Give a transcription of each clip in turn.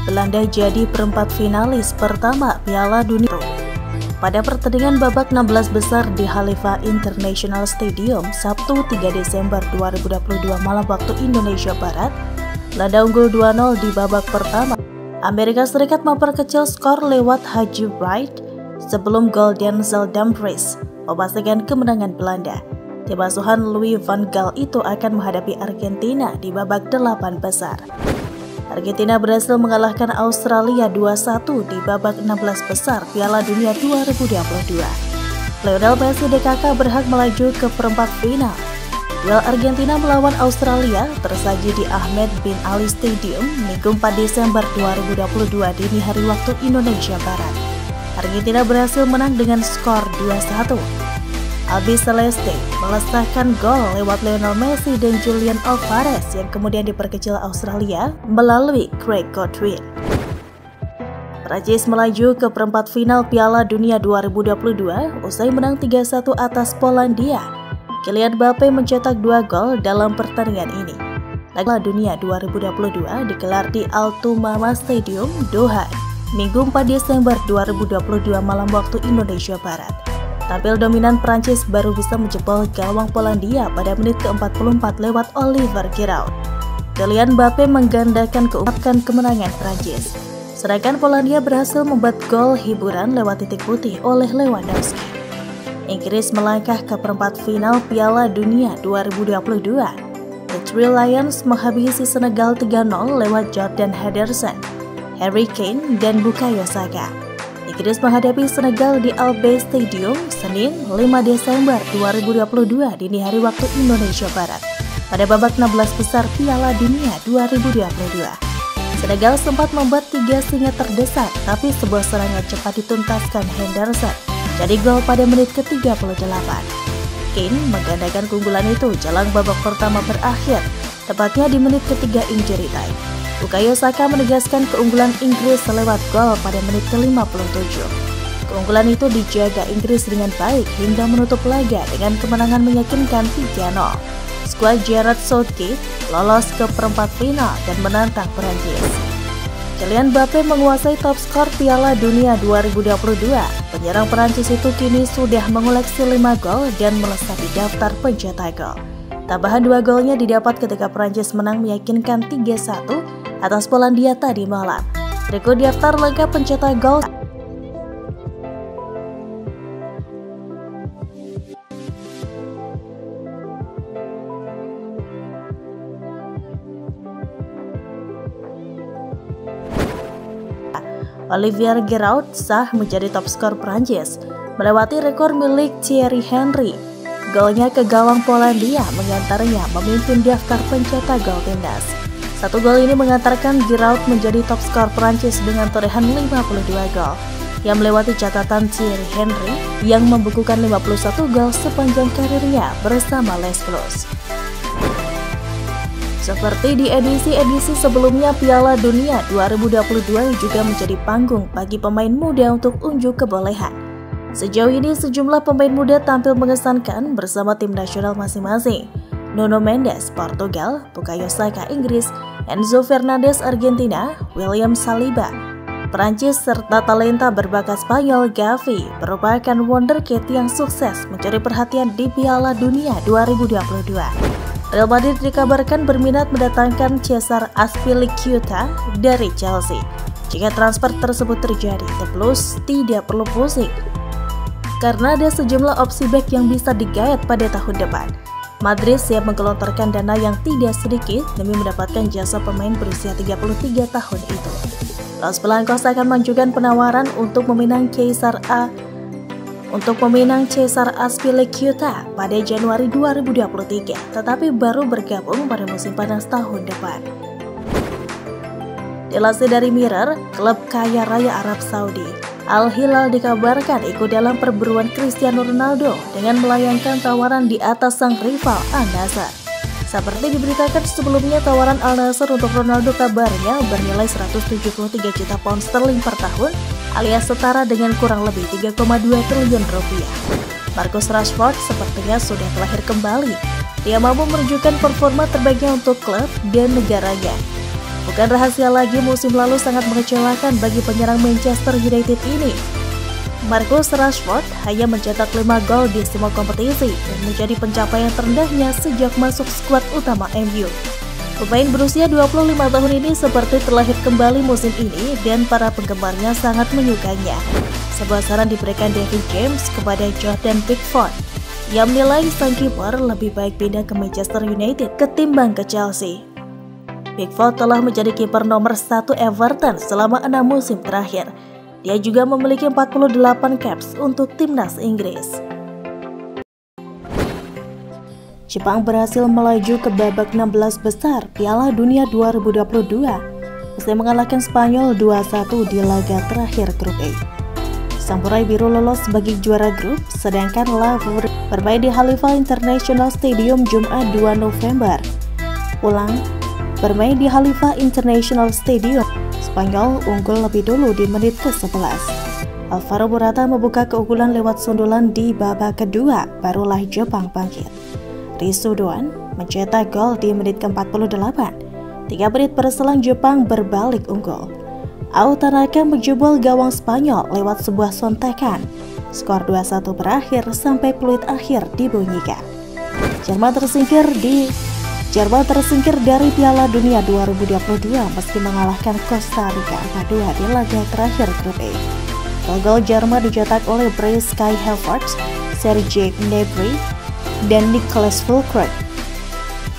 Belanda jadi perempat finalis pertama Piala Dunia. Pada pertandingan babak 16 besar di Khalifa International Stadium, Sabtu 3 Desember 2022 malam waktu Indonesia Barat, Belanda unggul 2-0 di babak pertama. Amerika Serikat memperkecil skor lewat Haji Wright sebelum gol Denzel Dumfries memastikan kemenangan Belanda. Tim asuhan Louis van Gaal itu akan menghadapi Argentina di babak 8 besar. Argentina berhasil mengalahkan Australia 2-1 di babak 16 besar Piala Dunia 2022. Lionel Messi DKK berhak melaju ke perempat final. Duel Argentina melawan Australia tersaji di Ahmed bin Ali Stadium Minggu 4 Desember 2022 dini hari waktu Indonesia Barat. Argentina berhasil menang dengan skor 2-1. Albi Celeste melesahkan gol lewat Lionel Messi dan Julian Alvarez yang kemudian diperkecil Australia melalui Craig Godwin. Prancis melaju ke perempat final Piala Dunia 2022 usai menang 3-1 atas Polandia. Kylian Mbappe mencetak 2 gol dalam pertandingan ini. Piala Dunia 2022 digelar di Al Thumama Stadium, Doha, Minggu 4 Desember 2022 malam waktu Indonesia Barat. Tampil dominan, Prancis baru bisa menjebol gawang Polandia pada menit ke-44 lewat Olivier Giroud. Kylian Mbappe menggandakan kemenangan Prancis. Sedangkan Polandia berhasil membuat gol hiburan lewat titik putih oleh Lewandowski. Inggris melangkah ke perempat final Piala Dunia 2022. The Three Lions menghabisi Senegal 3-0 lewat Jordan Henderson, Harry Kane, dan Bukayo Saka. Inggris menghadapi Senegal di Al Bayt Stadium Senin 5 Desember 2022 dini hari waktu Indonesia Barat pada babak 16 besar Piala Dunia 2022. Senegal sempat membuat 3 singa terdesak, tapi sebuah serangan cepat dituntaskan Henderson jadi gol pada menit ke-38. Kane menggandakan keunggulan itu jelang babak pertama berakhir, tepatnya di menit ke-3 injury time. Bukayo Saka menegaskan keunggulan Inggris lewat gol pada menit ke-57. Keunggulan itu dijaga Inggris dengan baik hingga menutup laga dengan kemenangan meyakinkan 3-0. Skuad Gareth Southgate lolos ke perempat final dan menantang Prancis. Kylian Mbappe menguasai top skor Piala Dunia 2022. Penyerang Prancis itu kini sudah mengoleksi 5 gol dan melesati daftar pencetak gol. Tambahan 2 golnya didapat ketika Prancis menang meyakinkan 3-1 atas Polandia tadi malam. Berikut daftar lengkap pencetak gol. Olivier Giroud sah menjadi top skor Prancis, melewati rekor milik Thierry Henry. Golnya ke gawang Polandia mengantarnya memimpin daftar pencetak gol timnas. 1 gol ini mengantarkan Giroud menjadi top skor Prancis dengan torehan 52 gol, yang melewati catatan Thierry Henry yang membukukan 51 gol sepanjang karirnya bersama Les Blues. Seperti di edisi-edisi sebelumnya, Piala Dunia 2022 juga menjadi panggung bagi pemain muda untuk unjuk kebolehan. Sejauh ini sejumlah pemain muda tampil mengesankan bersama tim nasional masing-masing. Nuno Mendes, Portugal; Bukayo Saka, Inggris; Enzo Fernandez, Argentina; William Saliba, Prancis; serta talenta berbakat Spanyol Gavi merupakan wonderkid yang sukses mencuri perhatian di Piala Dunia 2022. Real Madrid dikabarkan berminat mendatangkan Cesar Azpilicueta dari Chelsea. Jika transfer tersebut terjadi, The Blues tidak perlu pusing karena ada sejumlah opsi back yang bisa digayat pada tahun depan. Madrid siap menggelontorkan dana yang tidak sedikit demi mendapatkan jasa pemain berusia 33 tahun itu. Los Blancos akan mengajukan penawaran untuk meminang Cesar Azpilicueta pada Januari 2023, tetapi baru bergabung pada musim panas tahun depan. Dilansir dari Mirror, klub kaya raya Arab Saudi, Al Hilal dikabarkan ikut dalam perburuan Cristiano Ronaldo dengan melayangkan tawaran di atas sang rival Al Nassr. Seperti diberitakan sebelumnya, tawaran Al Nassr untuk Ronaldo kabarnya bernilai 173 juta pound sterling per tahun, alias setara dengan kurang lebih 3,2 triliun rupiah. Marcus Rashford sepertinya sudah terlahir kembali. Dia mampu menunjukkan performa terbaiknya untuk klub dan negaranya. Bukan rahasia lagi, musim lalu sangat mengecewakan bagi penyerang Manchester United ini. Marcus Rashford hanya mencetak 5 gol di semua kompetisi dan menjadi pencapaian terendahnya sejak masuk skuad utama MU. Pemain berusia 25 tahun ini seperti terlahir kembali musim ini dan para penggemarnya sangat menyukainya. Sebuah saran diberikan David James kepada Jordan Pickford yang menilai sang kiper lebih baik pindah ke Manchester United ketimbang ke Chelsea. Pickford telah menjadi kiper nomor 1 Everton selama 6 musim terakhir. Dia juga memiliki 48 caps untuk timnas Inggris. Jepang berhasil melaju ke babak 16 besar Piala Dunia 2022 usai mengalahkan Spanyol 2-1 di laga terakhir grup A. Samurai Biru lolos sebagai juara grup, sedangkan Lavur bermain di Khalifa International Stadium Jumat 2 November. Bermain di Khalifa International Stadium, Spanyol unggul lebih dulu di menit ke-11. Alvaro Morata membuka keunggulan lewat sundulan di babak kedua, barulah Jepang bangkit. Risu Doan mencetak gol di menit ke-48. 3 menit berselang Jepang berbalik unggul. Ao Tanaka menjebol gawang Spanyol lewat sebuah sontakan. Skor 2-1 berakhir sampai peluit akhir dibunyikan. Jerman tersingkir dari Piala Dunia 2022 meski mengalahkan Costa Rica 4-2 di laga terakhir grup A. Gol Jerman dicetak oleh Brice Kai Havertz, Serge Gnabry, dan Niklas Füllkrug.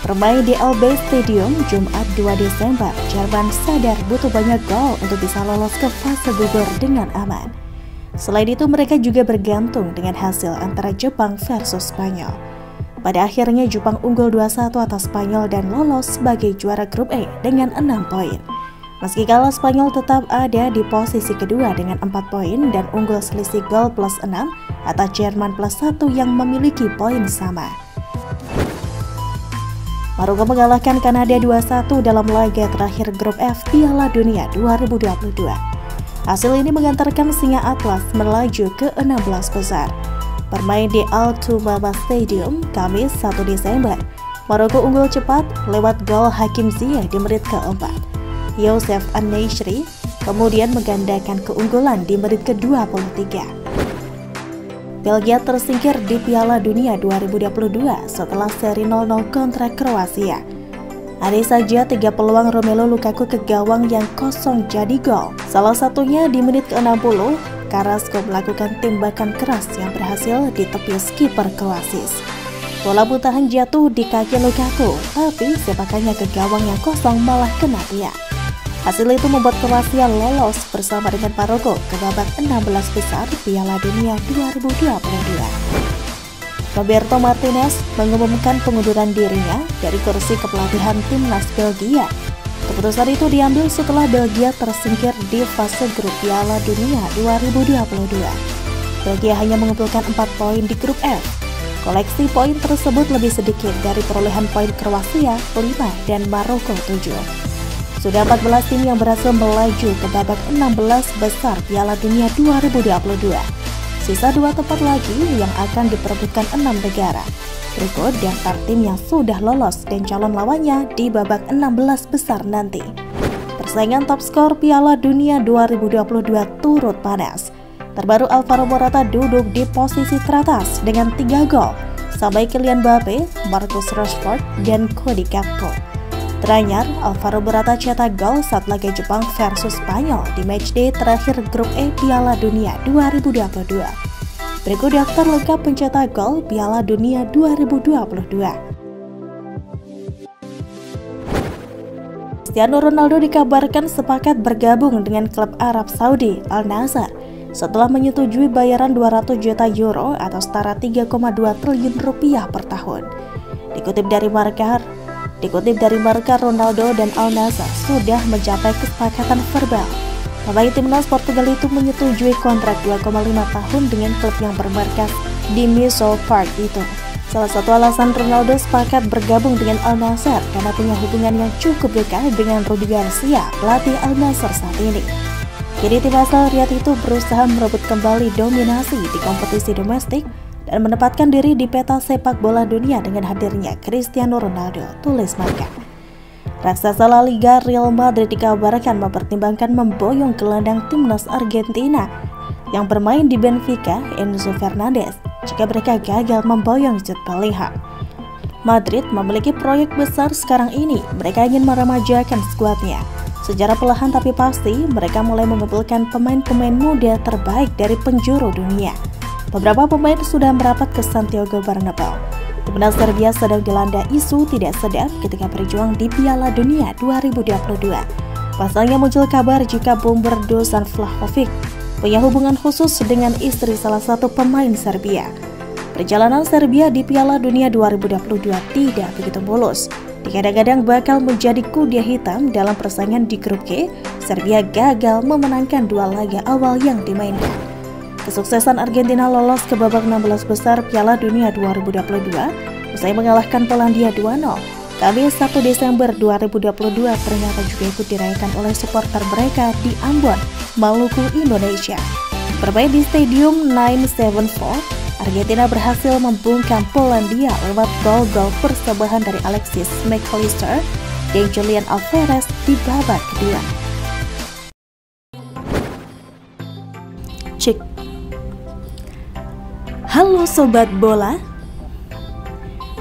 Bermain di LB Stadium Jumat 2 Desember, Jerman sadar butuh banyak gol untuk bisa lolos ke fase gugur dengan aman. Selain itu, mereka juga bergantung dengan hasil antara Jepang versus Spanyol. Pada akhirnya Jepang unggul 2-1 atas Spanyol dan lolos sebagai juara grup A dengan 6 poin. Meski kalah, Spanyol tetap ada di posisi kedua dengan 4 poin dan unggul selisih gol plus 6 atas Jerman plus 1 yang memiliki poin sama. Maroko mengalahkan Kanada 2-1 dalam laga terakhir grup F Piala Dunia 2022. Hasil ini mengantarkan Singa Atlas melaju ke 16 besar. Bermain di Al Toumama Stadium Kamis 1 Desember, Maroko unggul cepat lewat gol Hakim Ziyech di menit ke-4. Youssef An-Nesyri kemudian menggandakan keunggulan di menit ke-23. Belgia tersingkir di Piala Dunia 2022 setelah seri 0-0 kontra Kroasia. Ada saja 3 peluang Romelu Lukaku ke gawang yang kosong jadi gol. Salah satunya di menit ke-60, Carrasco melakukan tembakan keras yang berhasil ditepis kiper Kroasis. Bola mutahan jatuh di kaki Lukaku, tapi sepakannya ke gawang yang kosong malah kena dia. Hasil itu membuat Kroasia lolos bersama dengan Maroko ke babak 16 besar Piala Dunia 2022. Roberto Martinez mengumumkan pengunduran dirinya dari kursi kepelatihan timnas Belgia. Keputusan itu diambil setelah Belgia tersingkir di fase grup Piala Dunia 2022. Belgia hanya mengumpulkan 4 poin di grup F. Koleksi poin tersebut lebih sedikit dari perolehan poin Kroasia 5 dan Maroko 7. Sudah 14 tim yang berhasil melaju ke babak 16 besar Piala Dunia 2022. Sisa 2 tempat lagi yang akan diperebutkan 6 negara. Berikut daftar tim yang sudah lolos dan calon lawannya di babak 16 besar nanti. Persaingan top skor Piala Dunia 2022 turut panas. Terbaru Alvaro Morata duduk di posisi teratas dengan 3 gol, sampai Kylian Mbappe, Marcus Rashford, dan Cody Gakpo. Teranyar, Alvaro Morata cetak gol saat laga Jepang versus Spanyol di matchday terakhir grup E Piala Dunia 2022. Berikut daftar lengkap pencetak gol Piala Dunia 2022. Cristiano Ronaldo dikabarkan sepakat bergabung dengan klub Arab Saudi Al Nassr setelah menyetujui bayaran 200 juta euro atau setara 3,2 triliun rupiah per tahun. Dikutip dari Marca, Ronaldo dan Al Nassr sudah mencapai kesepakatan verbal. Pemain timnas Portugal itu menyetujui kontrak 2,5 tahun dengan klub yang bermarkas di Misol Park itu. Salah satu alasan Ronaldo sepakat bergabung dengan Al Nassr karena punya hubungan yang cukup dekat dengan Rudi Garcia, pelatih Al Nassr saat ini. Kini tim asal Riyadh itu berusaha merebut kembali dominasi di kompetisi domestik dan menempatkan diri di peta sepak bola dunia dengan hadirnya Cristiano Ronaldo, tulis Marca. Raksasa La Liga Real Madrid dikabarkan mempertimbangkan memboyong gelandang timnas Argentina yang bermain di Benfica, Enzo Fernandez, jika mereka gagal memboyong Jude Bellingham. Madrid memiliki proyek besar sekarang ini. Mereka ingin meremajakan skuadnya. Secara perlahan tapi pasti, mereka mulai mengumpulkan pemain-pemain muda terbaik dari penjuru dunia. Beberapa pemain sudah merapat ke Santiago Bernabeu. Timnas Serbia sedang dilanda isu tidak sedap ketika berjuang di Piala Dunia 2022. Pasalnya muncul kabar jika bomber Dusan Vlahovic punya hubungan khusus dengan istri salah satu pemain Serbia. Perjalanan Serbia di Piala Dunia 2022 tidak begitu mulus. Digadang-gadang bakal menjadi kuda hitam dalam persaingan di grup G. Serbia gagal memenangkan 2 laga awal yang dimainkan. Kesuksesan Argentina lolos ke babak 16 besar Piala Dunia 2022 usai mengalahkan Polandia 2-0. Kamis 1 Desember 2022 ternyata juga ikut dirayakan oleh supporter mereka di Ambon, Maluku, Indonesia. Bermain di Stadium 974, Argentina berhasil membungkam Polandia lewat gol-gol persembahan dari Alexis McAllister dan Julian Alvarez di babak kedua. Cek. Halo Sobat Bola.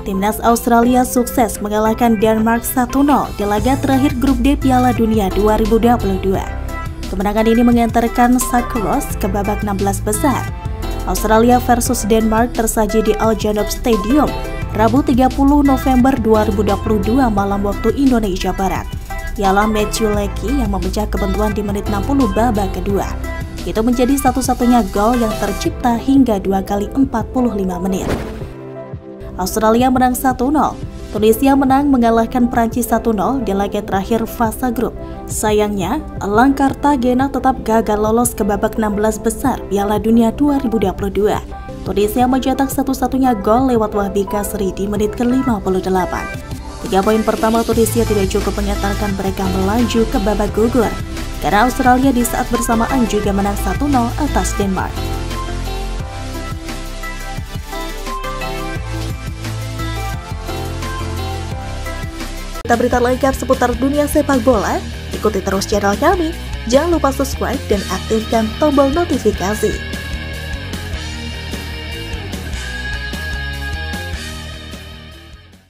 Timnas Australia sukses mengalahkan Denmark 1-0 di laga terakhir grup D Piala Dunia 2022. Kemenangan ini mengantarkan Socceroos ke babak 16 besar. Australia versus Denmark tersaji di Al Janoub Stadium, Rabu 30 November 2022 malam waktu Indonesia Barat. Ialah Matthew Leckie yang memecah kebentuan di menit 60 babak kedua. Itu menjadi satu-satunya gol yang tercipta hingga 2 kali 45 menit. Australia menang 1-0. Tunisia menang mengalahkan Prancis 1-0 di laga terakhir fase grup. Sayangnya, Elang Cartagena tetap gagal lolos ke babak 16 besar Piala Dunia 2022. Tunisia mencetak satu-satunya gol lewat Wahbi Kasri di menit ke-58. 3 poin pertama Tunisia tidak cukup mengantarkan mereka melaju ke babak gugur, karena Australia di saat bersamaan juga menang 1-0 atas Denmark. Berita lengkap seputar dunia sepak bola, ikuti terus channel kami. Jangan lupa subscribe dan aktifkan tombol notifikasi.